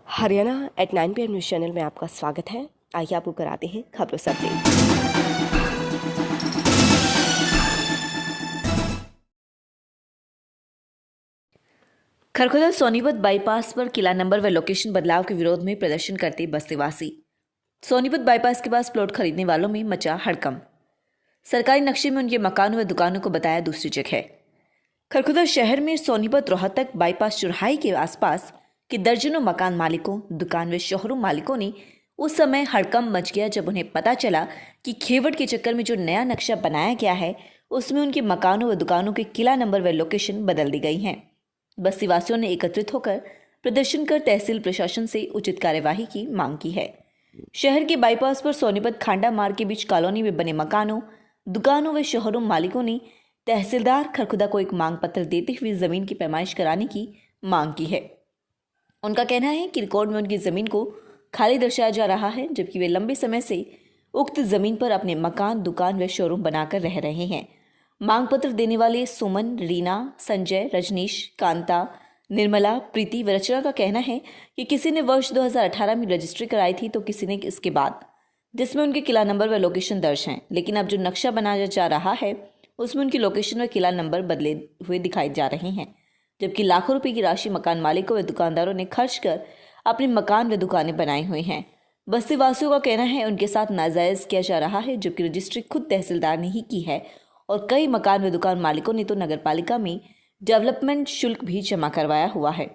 Haryana at 9 PM news channel में आपका स्वागत है। आइए आपको कराते हैं खबरों से अपडेट। खरखोदा सोनीपत बाईपास पर किला नंबर व लोकेशन बदलाव के विरोध में प्रदर्शन करते बस्तीवासी। सोनीपत बाईपास के पास प्लॉट खरीदने वालों में मचा हड़कंप। सरकारी नक्शे में उनके मकानों व दुकानों को बताया दूसरी जगह। खरखोदा शहर में सोनीपत रोहतक बाईपास चौराहे के आसपास के दर्जनों मकान मालिकों, दुकान व शोरूम मालिकों ने उस समय हड़कंप मच गया जब उन्हें पता चला कि खेवट के चक्कर में जो नया नक्शा बनाया गया है उसमें उनके मकानों व दुकानों के किला नंबर व लोकेशन बदल दी गई हैं। बस्तीवासियों ने एकत्रित होकर प्रदर्शन कर तहसील प्रशासन से उचित कार्यवाही की मांग की है। शहर के बाईपास पर सोनीपत खांडा मार्ग के बीच कॉलोनी में बने मकानों, दुकानों व शोरूम मालिकों ने तहसीलदार खरखोदा को एक मांग पत्र देते हुए जमीन की पैमाइश कराने की मांग की है। उनका कहना है कि रिकॉर्ड में उनकी जमीन को खाली दर्शाया जा रहा है, जबकि वे लंबे समय से उक्त जमीन पर अपने मकान, दुकान व शोरूम बनाकर रह रहे हैं। मांग पत्र देने वाले सुमन, रीना, संजय, रजनीश, कांता, निर्मला, प्रीति व रचना का कहना है कि किसी ने वर्ष 2018 में रजिस्ट्री कराई थी तो किसी ने इसके बाद, जिसमें उनके किला नंबर व लोकेशन दर्ज हैं, लेकिन अब जो नक्शा बनाया जा रहा है उसमें उनकी लोकेशन व किला नंबर बदले हुए दिखाई जा रहे हैं, जबकि लाखों रुपए की राशि मकान मालिकों व दुकानदारों ने खर्च कर अपने मकान व दुकानें बनाई हुई हैं। बस्तीवासियों का कहना है उनके साथ नाजायज किया जा रहा है, जबकि रजिस्ट्री खुद तहसीलदार ने ही की है और कई मकान व दुकान मालिकों ने तो नगरपालिका में डेवलपमेंट शुल्क भी जमा करवाया हुआ है।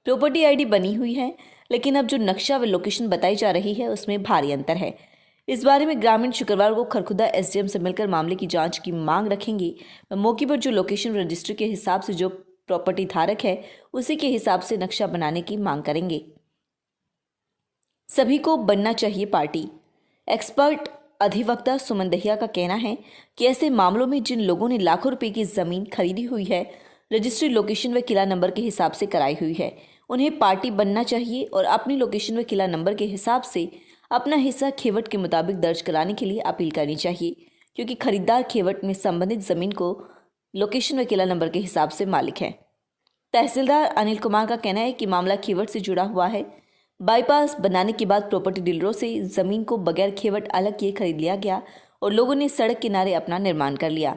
प्रॉपर्टी आईडी बनी हुई है, लेकिन अब जो नक्शा व लोकेशन बताई जा रही है उसमें भारी अंतर है। इस बारे में ग्रामीण शुक्रवार को खरखोदा एसडीएम से मिलकर मामले की जांच की मांग रखेंगे व मौके पर जो लोकेशन व रजिस्ट्री के हिसाब से जो प्रॉपर्टी धारक है उसी के हिसाब से नक्शा बनाने की मांग करेंगे। सभी को बनना चाहिए पार्टी। एक्सपर्ट अधिवक्ता सुमन दहिया का कहना है कि ऐसे मामलों में जिन लोगों ने लाखों रुपए की जमीन खरीदी हुई है, रजिस्ट्री, लोकेशन व किला नंबर के हिसाब से कराई हुई है, उन्हें पार्टी बनना चाहिए और अपनी लोकेशन व किला नंबर के हिसाब से अपना हिस्सा खेवट के मुताबिक दर्ज कराने के लिए अपील करनी चाहिए, क्योंकि खरीदार खेवट में संबंधित जमीन को लोकेशन व किला नंबर के हिसाब से मालिक है। तहसीलदार अनिल कुमार का कहना है कि मामला खेवट से जुड़ा हुआ है। बाईपास बनाने के बाद प्रॉपर्टी डीलरों से जमीन को बगैर खेवट अलग किए खरीद लिया गया और लोगों ने सड़क किनारे अपना निर्माण कर लिया।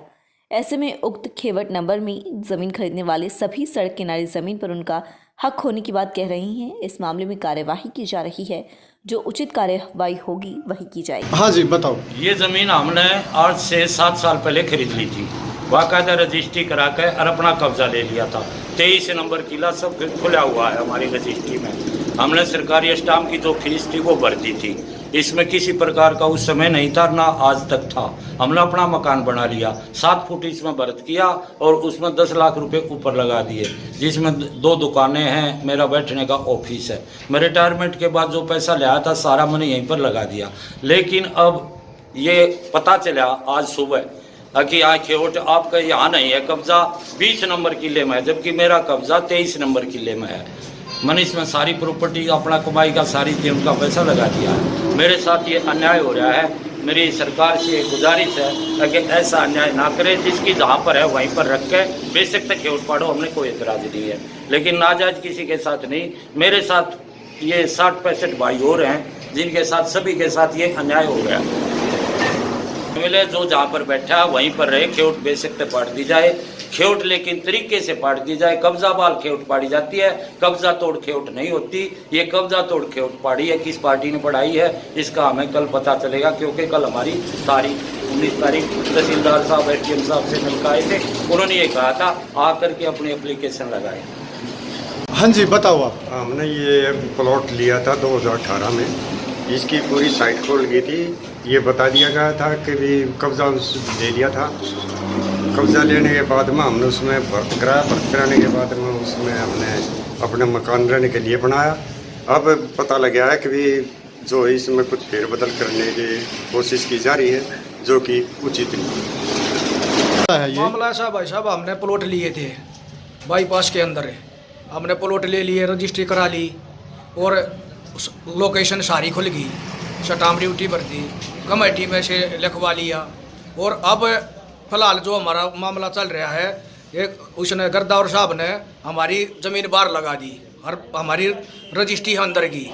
ऐसे में उक्त खेवट नंबर में जमीन खरीदने वाले सभी सड़क किनारे जमीन पर उनका हक होने की बात कह रही हैं। इस मामले में कार्यवाही की जा रही है, जो उचित कार्यवाही होगी वही की जाएगी। हाँ जी, बताओ। ये ज़मीन हमने आज से 7 साल पहले खरीद ली थी, बाकायदा रजिस्ट्री करा के और अपना कब्जा ले लिया था। 23 नंबर किला सब खुला हुआ है हमारी रजिस्ट्री में। हमने सरकारी स्टाम्प की जो फीस थी वो भर दी थी। इसमें किसी प्रकार का उस समय नहीं था, ना आज तक था। हमने अपना मकान बना लिया, 7 फुट इसमें भरत किया और उसमें 10 लाख रुपए ऊपर लगा दिए, जिसमें 2 दुकानें हैं, मेरा बैठने का ऑफिस है। मैं रिटायरमेंट के बाद जो पैसा लिया था सारा मैंने यहीं पर लगा दिया। लेकिन अब ये पता चला आज सुबह कि यहाँ खेवट आपका यहाँ नहीं है, कब्जा 20 नंबर किले में है, जबकि मेरा कब्जा 23 नंबर किले में है। मैंने इसमें सारी प्रॉपर्टी अपना कमाई का सारी थी उनका पैसा लगा दिया है। मेरे साथ ये अन्याय हो रहा है। मेरी सरकार से गुजारिश है कि ऐसा अन्याय ना करे, जिसकी जहाँ पर है वहीं पर रख के बेशक तक खेवट पाड़ो, हमने कोई एतराज़ नहीं है, लेकिन नाजायज किसी के साथ नहीं। मेरे साथ ये 60-65 भाई और हैं जिनके साथ सभी के साथ ये अन्याय हो गया। मिले जो जहाँ पर बैठा है वहीं पर रहे, खेवट बेशक तक पाड़ दी जाए, खेवट लेकिन तरीके से पाड़ दी जाए। कब्जा बाल खेवट पाड़ी जाती है, कब्जा तोड़ खेवट नहीं होती। ये कब्जा तोड़ खेवट पाड़ी है, किस पार्टी ने पढ़ाई है इसका हमें कल पता चलेगा, क्योंकि कल हमारी तारीख 19 तारीख तहसीलदार साहब एसडीएम साहब से मिलकर आए थे। उन्होंने ये कहा था आकर के अपनी एप्लीकेशन लगाए। हाँ जी, बताओ आप। हमने ये प्लॉट लिया था 2018 में, इसकी पूरी साइट खोल गई थी। ये बता दिया गया था कि भी कब्जा ले लिया था। कब्जा लेने के बाद में हमने उसमें भर्त कराया, भर्त कराने के बाद में उसमें हमने अपने मकान रहने के लिए बनाया। अब पता लगा है कि भी जो इसमें कुछ फेरबदल करने की कोशिश की जा रही है, जो कि उचित नहीं है। ये मामला ऐसा भाई साहब, हमने प्लॉट लिए थे बाईपास के अंदर, हमने प्लॉट ले लिए, रजिस्ट्री करा ली और लोकेशन सारी खुल गई, स्टाम्प ड्यूटी भर दी, कमेटी में से लिखवा लिया। और अब फिलहाल जो हमारा मामला चल रहा है, एक उसने गर्दावर साहब ने हमारी ज़मीन बाहर लगा दी और हमारी रजिस्ट्री है अंदर की,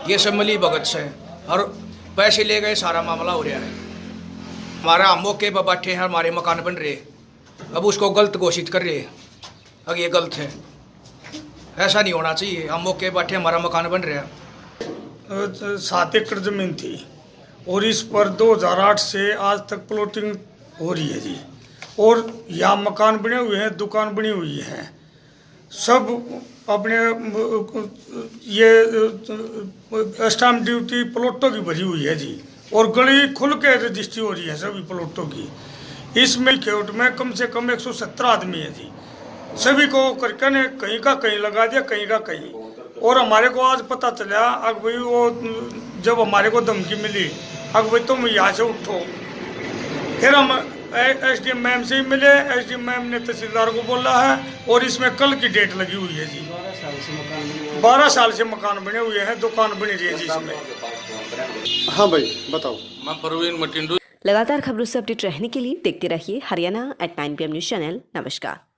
ये सब मिली भगत से और पैसे ले गए, सारा मामला हो रहा है। हमारा हम मौके पर बैठे हैं, हमारे मकान बन रहे, अब उसको गलत घोषित कर रहे, अब ये गलत है, ऐसा नहीं होना चाहिए। हम मौके पर बैठे, हमारा मकान बन रहा है। 7 एकड़ ज़मीन थी और इस पर 2008 से आज तक प्लॉटिंग हो रही है जी। और यहाँ मकान बने हुए हैं, दुकान बनी हुई है, सब अपने ये स्टाम्प ड्यूटी प्लॉटों की भरी हुई है जी। और गली खुल के रजिस्ट्री हो रही है सभी प्लॉटों की। इसमें खेवट में कम से कम 117 आदमी है जी। सभी को करके ने कहीं का कहीं लगा दिया, कहीं का कहीं। और हमारे को आज पता चला, अब भाई वो जब हमारे को धमकी मिली, अब भाई तुम यहाँ से उठो, फिर हम एसडीएम मैम से ही मिले। एसडीएम मैम ने तहसीलदार को बोला है और इसमें कल की डेट लगी हुई है जी। 12 साल से मकान बने हुए हैं, दुकान बनी रही है जी इसमें। हाँ भाई बताओ। मैं परवीन मटिंडू। लगातार खबरों से अपडेट रहने के लिए देखते रहिए हरियाणा @9 PM न्यूज़ चैनल। नमस्कार।